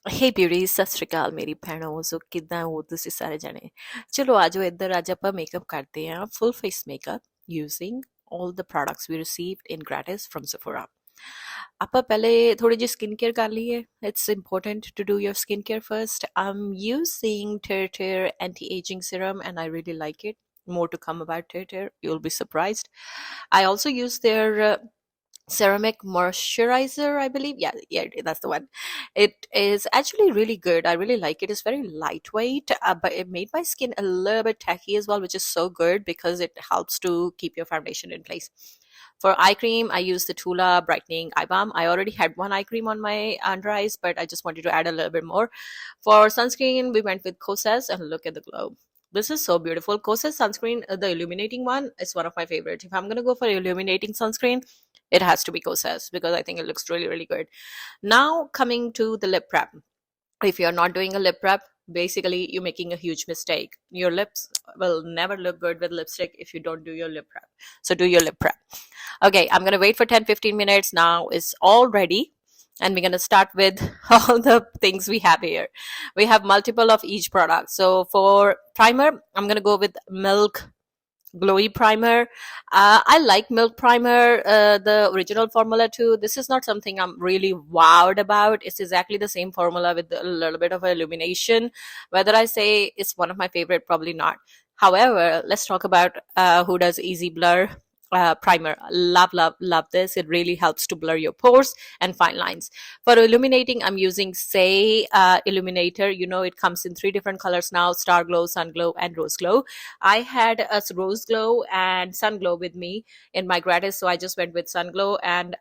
हे beauty सत श्री अकाल मेरी भैनों सो किदा हो तुसी सारे जने चलो आजो इधर आज आप मेकअप करते हैं full face makeup using all the products we received in gratis from Sephora. ਆਪਾਂ ਪਹਿਲੇ ਥੋੜੀ ਜਿਹੀ ਸਕਿਨ ਕੇਅਰ ਕਰ ਲਈਏ. It's important to do your skin care first. I'm using Tear anti-aging serum and I really like it. More to come about Tear. You'll be surprised. I also use their ceramic moisturizer, I believe. Yeah, that's the one. It is actually really good. I really like it. It's very lightweight, but it made my skin a little bit tacky as well, which is so good because it helps to keep your foundation in place. For eye cream, I use the Tula brightening eye balm. I already had one eye cream on my under eyes, but I just wanted to add a little bit more. For sunscreen, we went with Kosas, and look at the glow. This is so beautiful. Kosas sunscreen, the illuminating one, is one of my favorites. If I'm going to go for illuminating sunscreen, it has to be Kosas because I think it looks really, really good. Now, coming to the lip prep. If you're not doing a lip prep, basically you're making a huge mistake. Your lips will never look good with lipstick if you don't do your lip prep. So do your lip prep. Okay, I'm going to wait for 10-15 minutes. Now it's all ready. And we're going to start with all the things we have here. We have multiple of each product. So for primer, I'm going to go with Milk glowy primer. I like Milk primer, the original formula too. This is not something I'm really wowed about. It's exactly the same formula with a little bit of illumination. Whether I say it's one of my favorite, probably not. However, let's talk about Huda's Easy Blur primer. Love this. It really helps to blur your pores and fine lines. For illuminating, I'm using Say Illuminator. You know, it comes in 3 different colors now: Star Glow, Sun Glow, and Rose Glow. I had a Rose Glow and Sun Glow with me in my gratis, so I just went with Sun Glow. And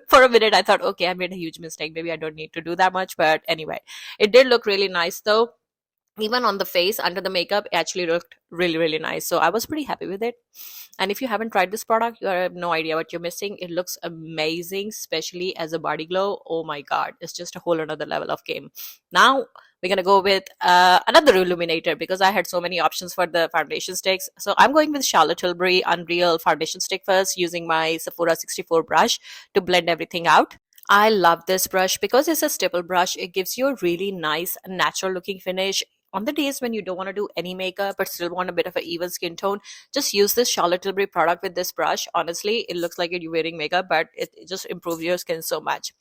for a minute, I thought, okay, I made a huge mistake. Maybe I don't need to do that much. But anyway, it did look really nice though. Even on the face under the makeup, it actually looked really, really nice. So I was pretty happy with it. And if you haven't tried this product, you have no idea what you're missing. It looks amazing, especially as a body glow. Oh my God, it's just a whole another level of game. Now we're going to go with another illuminator because I had so many options for the foundation sticks. So I'm going with Charlotte Tilbury Unreal Foundation Stick first, using my Sephora 64 brush to blend everything out. I love this brush because it's a stipple brush. It gives you a really nice natural looking finish. On the days when you don't want to do any makeup but still want a bit of an even skin tone, just use this Charlotte Tilbury product with this brush. Honestly, it looks like you're wearing makeup, but it just improves your skin so much.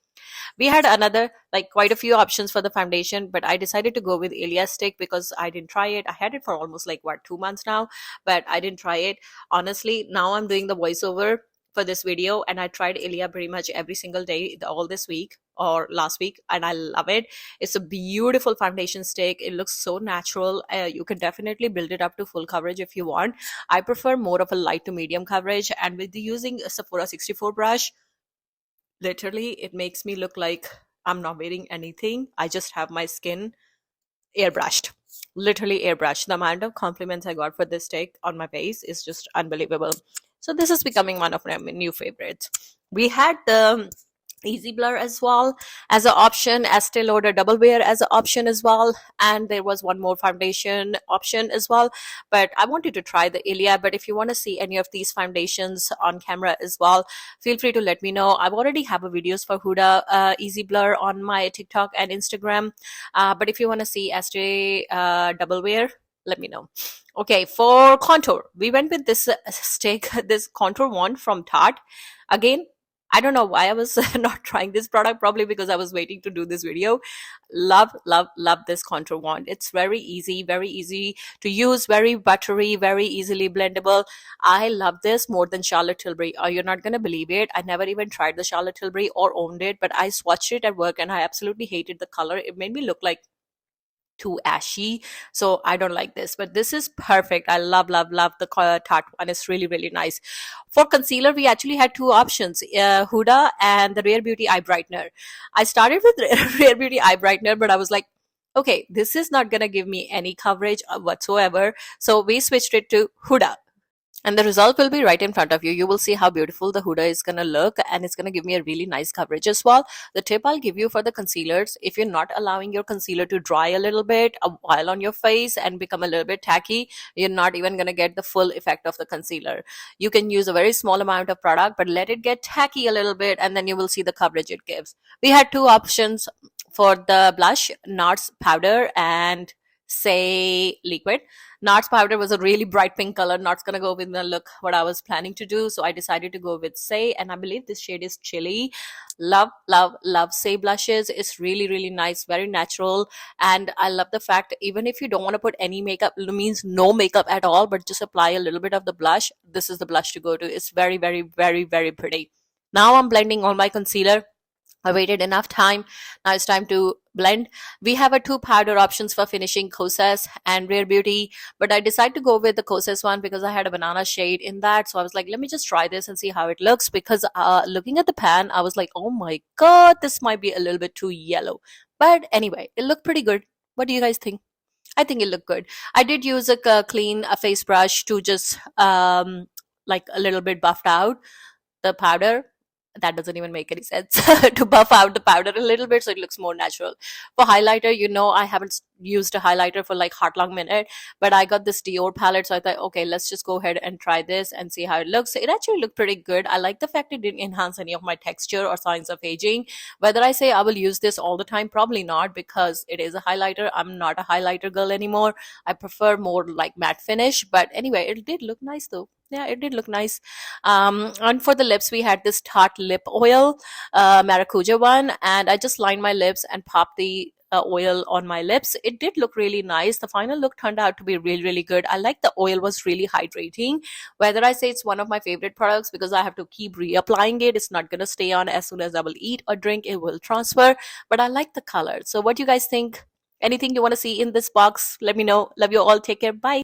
We had another, like, quite a few options for the foundation, but I decided to go with Ilia stick because I didn't try it. I had it for almost 2 months now, but I didn't try it. Honestly, now I'm doing the voiceover for this video and I tried Ilia pretty much every single day all this week or last week, and I love it. It's a beautiful foundation stick. It looks so natural. You can definitely build it up to full coverage if you want. I prefer more of a light to medium coverage, and with using a Sephora 64 brush, literally it makes me look like I'm not wearing anything. I just have my skin airbrushed, literally airbrushed. The amount of compliments I got for this stick on my face is just unbelievable. So this is becoming one of my new favorites. We had the Easy Blur as well as an option, Estee Lauder Double Wear as an option as well, and there was one more foundation option as well. But I wanted to try the Ilia. But if you want to see any of these foundations on camera as well, feel free to let me know. I've already have a videos for Huda Easy Blur on my TikTok and Instagram. But if you want to see Estee Double Wear, let me know. Okay, for contour, we went with this stick, this contour wand from Tarte. Again, I don't know why I was not trying this product, probably because I was waiting to do this video. Love this contour wand. It's very easy to use, very buttery, very easily blendable. I love this more than Charlotte Tilbury. Oh, you're not going to believe it. I never even tried the Charlotte Tilbury or owned it, but I swatched it at work and I absolutely hated the color. It made me look like too ashy, so I don't like this, but this is perfect. I love the Tarte one. It's really nice. For concealer, we actually had 2 options, Huda and the Rare Beauty eye brightener. I started with Rare Beauty eye brightener, but I was like, okay, this is not gonna give me any coverage whatsoever, so we switched it to Huda. and the result will be right in front of you. You will see how beautiful the huda is going to look, and it's going to give me a really nice coverage as well. The tip I'll give you for the concealers, if you're not allowing your concealer to dry a little bit a while on your face and become a little bit tacky, you're not even going to get the full effect of the concealer. You can use a very small amount of product, but let it get tacky a little bit, and then you will see the coverage it gives. We had two options for the blush: Nards powder and Say liquid. Nards powder was a really bright pink color, not gonna go with the look what I was planning to do, so I decided to go with Say, and I believe this shade is Chili. Love, love, love Say blushes. It's really, really nice, very natural, and I love the fact even if you don't want to put any makeup, it means no makeup at all, but just apply a little bit of the blush, this is the blush to go to. It's very, very, very, very pretty. Now I'm blending on my concealer. I waited enough time. Now it's time to blend. We have a two powder options for finishing: Kosas and Rare Beauty, but I decided to go with the Kosas one because I had a banana shade in that. So I was like, let me just try this and see how it looks. Because looking at the pan, I was like, oh my god, this might be a little bit too yellow. But anyway, it looked pretty good. What do you guys think? I think it looked good. I did use a clean face brush to just like a little bit buffed out the powder. That doesn't even make any sense. To buff out the powder a little bit so it looks more natural. For highlighter, I haven't used a highlighter for like hot long minute, but I got this Dior palette, so I thought, okay, let's just go ahead and try this and see how it looks. It actually looked pretty good. I like the fact it didn't enhance any of my texture or signs of aging. Whether I say I will use this all the time, probably not, because it is a highlighter. I'm not a highlighter girl anymore. I prefer more like matte finish, but anyway, it did look nice though. Yeah, it did look nice. And for the lips, we had this Tarte lip oil, maracuja one, and I just lined my lips and popped the oil on my lips. It did look really nice. The final look turned out to be really, really good. I like the oil was really hydrating. Whether I say it's one of my favorite products because I have to keep reapplying it, it's not gonna stay on as soon as I will eat or drink. It will transfer. But I like the color. So what do you guys think? Anything you want to see in this box? Let me know. Love you all. Take care. Bye.